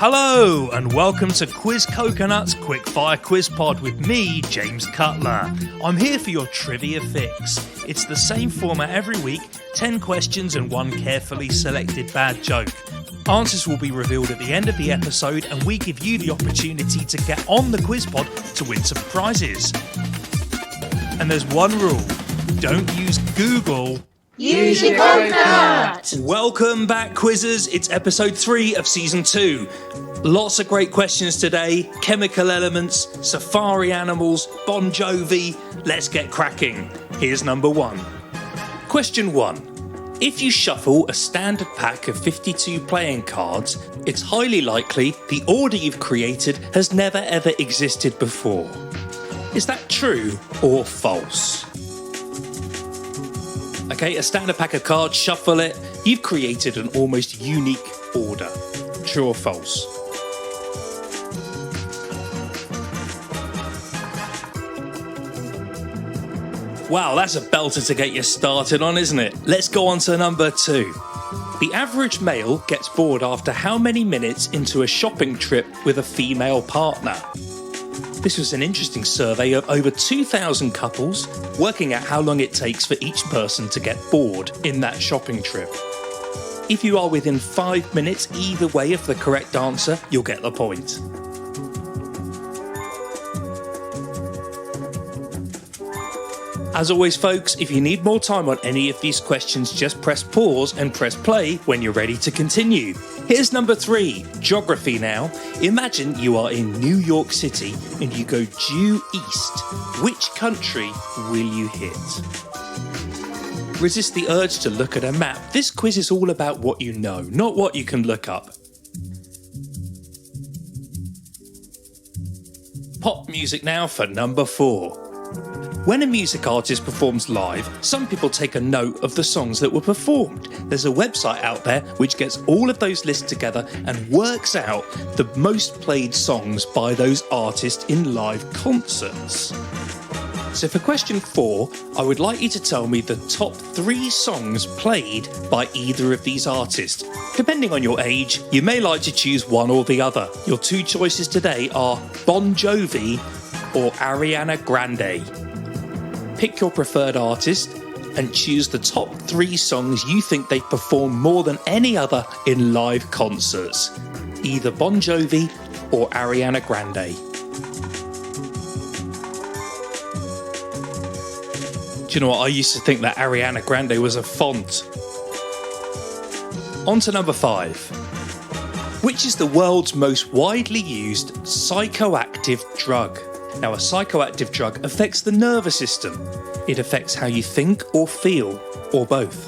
Hello and welcome to Quiz Coconut's Quickfire Quiz Pod with me, James Cutler. I'm here for your trivia fix. It's the same format every week, 10 questions and one carefully selected bad joke. Answers will be revealed at the end of the episode and we give you the opportunity to get on the quiz pod to win some prizes. And there's one rule, don't use Google. Use your coconut! Welcome back, quizzers. It's episode 3 of season 2. Lots of great questions today. Chemical elements, safari animals, Bon Jovi. Let's get cracking. Here's number 1. Question 1. If you shuffle a standard pack of 52 playing cards, it's highly likely the order you've created has never ever existed before. Is that true or false? Okay, a standard pack of cards, shuffle it. You've created an almost unique order. True or false? Wow, that's a belter to get you started on, isn't it? Let's go on to number 2. The average male gets bored after how many minutes into a shopping trip with a female partner? This was an interesting survey of over 2,000 couples, working out how long it takes for each person to get bored in that shopping trip. If you are within 5 minutes either way of the correct answer, you'll get the point. As always, folks, if you need more time on any of these questions, just press pause and press play when you're ready to continue. Here's number 3, geography now. Imagine you are in New York City and you go due east. Which country will you hit? Resist the urge to look at a map. This quiz is all about what you know, not what you can look up. Pop music now for number 4. When a music artist performs live, some people take a note of the songs that were performed. There's a website out there which gets all of those lists together and works out the most played songs by those artists in live concerts. So for question 4, I would like you to tell me the top 3 songs played by either of these artists. Depending on your age, you may like to choose one or the other. Your 2 choices today are Bon Jovi or Ariana Grande. Pick your preferred artist and choose the top 3 songs you think they've performed more than any other in live concerts. Either Bon Jovi or Ariana Grande. Do you know what? I used to think that Ariana Grande was a font. On to number 5. Which is the world's most widely used psychoactive drug? Now, a psychoactive drug affects the nervous system. It affects how you think or feel, or both.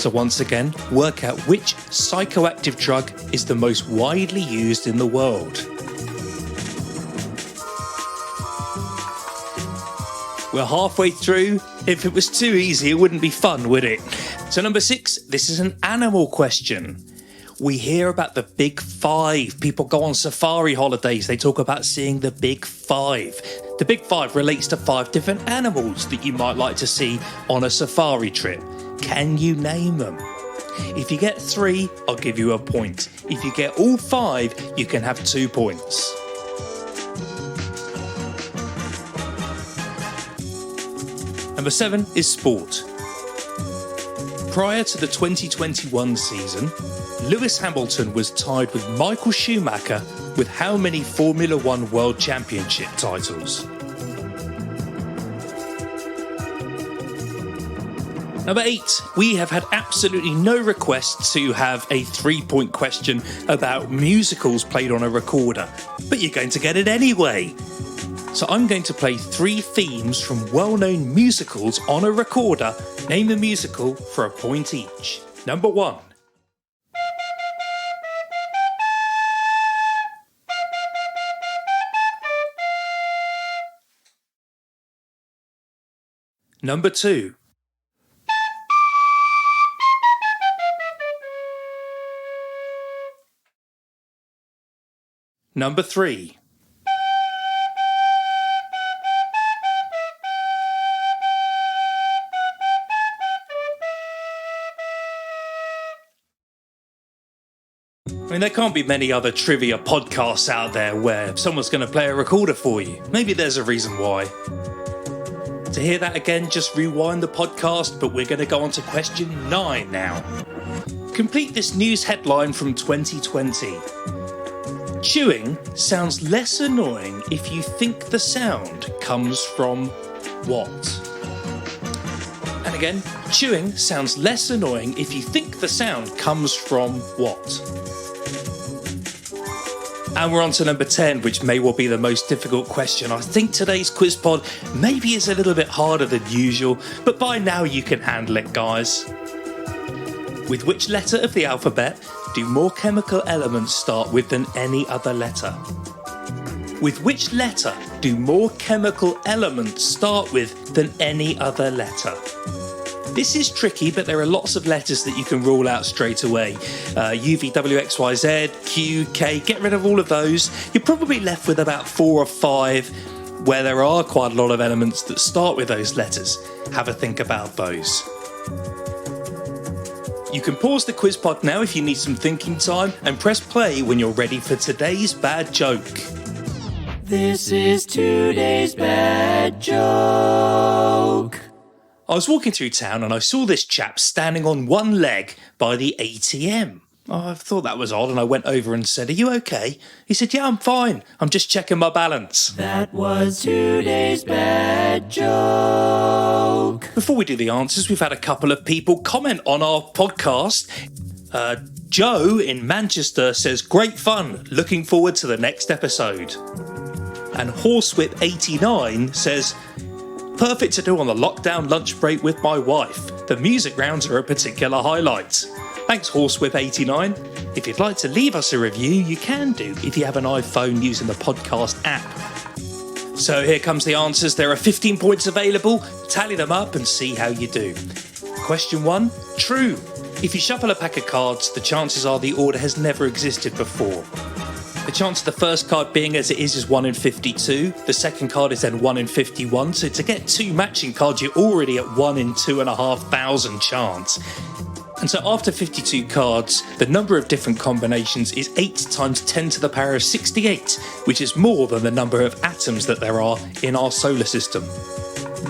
So once again, work out which psychoactive drug is the most widely used in the world. We're halfway through. If it was too easy, it wouldn't be fun, would it? So number 6, this is an animal question. We hear about the big 5. People go on safari holidays. They talk about seeing the big 5. The big 5 relates to 5 different animals that you might like to see on a safari trip. Can you name them? If you get 3, I'll give you a point. If you get all 5, you can have 2 points. Number 7 is sport. Prior to the 2021 season, Lewis Hamilton was tied with Michael Schumacher with how many Formula 1 World Championship titles? Number 8, we have had absolutely no requests to have a 3-point question about musicals played on a recorder, but you're going to get it anyway. So I'm going to play 3 themes from well-known musicals on a recorder. Name a musical for a point each. Number 1. Number 2. Number 3. I mean, there can't be many other trivia podcasts out there where someone's going to play a recorder for you. Maybe there's a reason why. To hear that again, just rewind the podcast, but we're going to go on to question 9 now. Complete this news headline from 2020. Chewing sounds less annoying if you think the sound comes from what? And again, chewing sounds less annoying if you think the sound comes from what? And we're on to number 10, which may well be the most difficult question. I think today's quiz pod maybe is a little bit harder than usual, but by now you can handle it, guys. With which letter of the alphabet do more chemical elements start with than any other letter? With which letter do more chemical elements start with than any other letter? This is tricky, but there are lots of letters that you can rule out straight away. U, V, W, X, Y, Z, Q, K, get rid of all of those. You're probably left with about 4 or 5 where there are quite a lot of elements that start with those letters. Have a think about those. You can pause the quiz pod now if you need some thinking time and press play when you're ready for today's bad joke. This is today's bad joke. I was walking through town and I saw this chap standing on one leg by the ATM. I thought that was odd and I went over and said, "Are you okay?" He said, "Yeah, I'm fine. I'm just checking my balance." That was today's bad joke. Before we do the answers, we've had a couple of people comment on our podcast. Joe in Manchester says, "Great fun. Looking forward to the next episode." And Horsewhip89 says, "Perfect to do on the lockdown lunch break with my wife. The music rounds are a particular highlight." Thanks, Horsewhip89. If you'd like to leave us a review, you can do if you have an iPhone using the podcast app. So here comes the answers. There are 15 points available. Tally them up and see how you do. Question 1, true. If you shuffle a pack of cards, the chances are the order has never existed before. The chance of the first card being as it is 1 in 52. The second card is then 1 in 51. So to get 2 matching cards, you're already at 1 in 2,500 chance. And so after 52 cards, the number of different combinations is 8 times 10 to the power of 68, which is more than the number of atoms that there are in our solar system.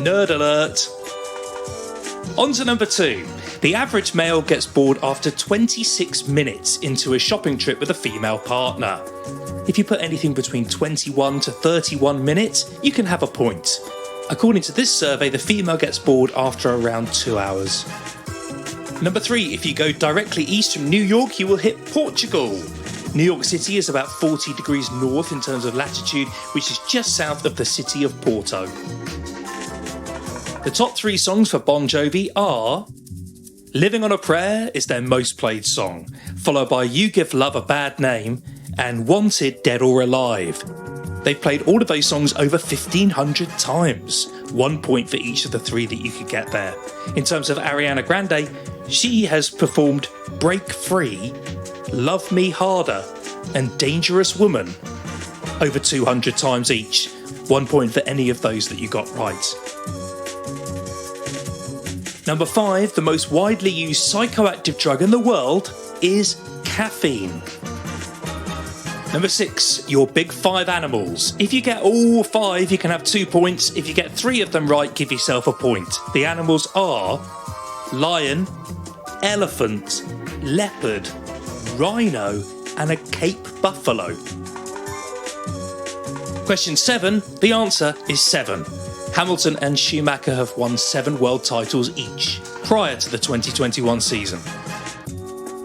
Nerd alert! On to number 2. The average male gets bored after 26 minutes into a shopping trip with a female partner. If you put anything between 21 to 31 minutes, you can have a point. According to this survey, the female gets bored after around 2 hours. Number 3, if you go directly east from New York, you will hit Portugal. New York City is about 40 degrees north in terms of latitude, which is just south of the city of Porto. The top 3 songs for Bon Jovi are Living on a Prayer is their most played song, followed by You Give Love a Bad Name and Wanted Dead or Alive. They've played all of those songs over 1,500 times. 1 point for each of the 3 that you could get there. In terms of Ariana Grande, she has performed Break Free, Love Me Harder and Dangerous Woman over 200 times each. 1 point for any of those that you got right. Number 5, the most widely used psychoactive drug in the world is caffeine. Number 6, your big 5 animals. If you get all 5, you can have 2 points. If you get 3 of them right, give yourself a point. The animals are lion, elephant, leopard, rhino, and a Cape buffalo. Question 7, the answer is 7. Hamilton and Schumacher have won 7 world titles each prior to the 2021 season.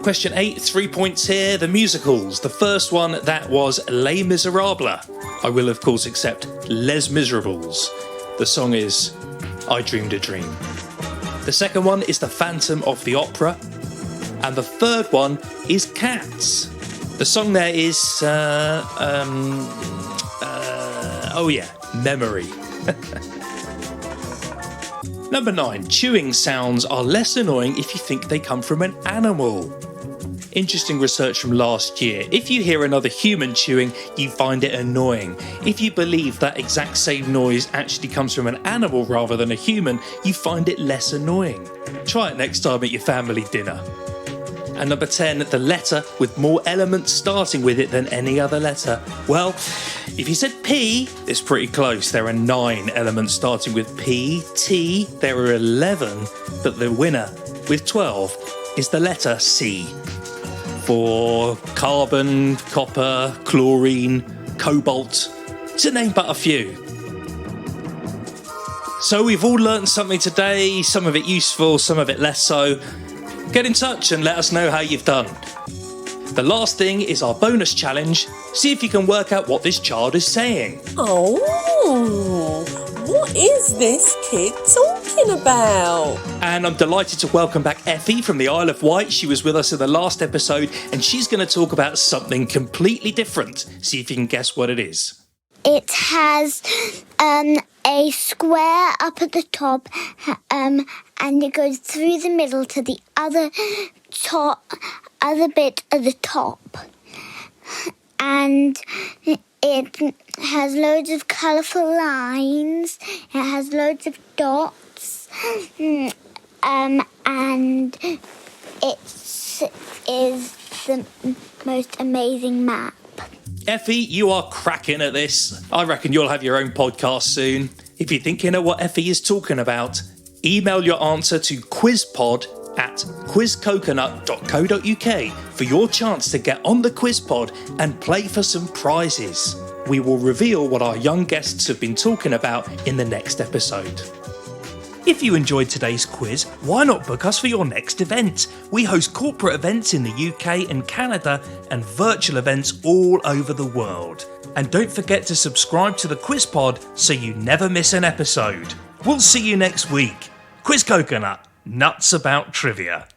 Question 8, 3 points here, the musicals. The first one, that was Les Miserables. I will of course accept Les Miserables. The song is I Dreamed a Dream. The second one is The Phantom of the Opera. And the third one is Cats. The song there is, Memory. Number 9, chewing sounds are less annoying if you think they come from an animal. Interesting research from last year. If you hear another human chewing, you find it annoying. If you believe that exact same noise actually comes from an animal rather than a human, you find it less annoying. Try it next time at your family dinner. And number 10, the letter with more elements starting with it than any other letter. Well, if you said P, it's pretty close. There are 9 elements starting with P. T, there are 11, but the winner with 12 is the letter C. For carbon, copper, chlorine, cobalt, to name but a few. So we've all learned something today, some of it useful, some of it less so. Get in touch and let us know how you've done. The last thing is our bonus challenge. See if you can work out what this child is saying. Oh, what is this kid talking about? And I'm delighted to welcome back Effie from the Isle of Wight. She was with us in the last episode and she's going to talk about something completely different. See if you can guess what it is. It has a square up at the top and it goes through the middle to the other bit at the top. And it has loads of colourful lines. It has loads of dots. And it is the most amazing map. Effie, you are cracking at this. I reckon you'll have your own podcast soon. If you think you know what Effie is talking about, email your answer to quizpod@quizcoconut.co.uk for your chance to get on the quiz pod and play for some prizes. We will reveal what our young guests have been talking about in the next episode. If you enjoyed today's quiz, why not book us for your next event? We host corporate events in the UK and Canada and virtual events all over the world. And don't forget to subscribe to the Quiz Pod so you never miss an episode. We'll see you next week. Quiz Coconut, nuts about trivia.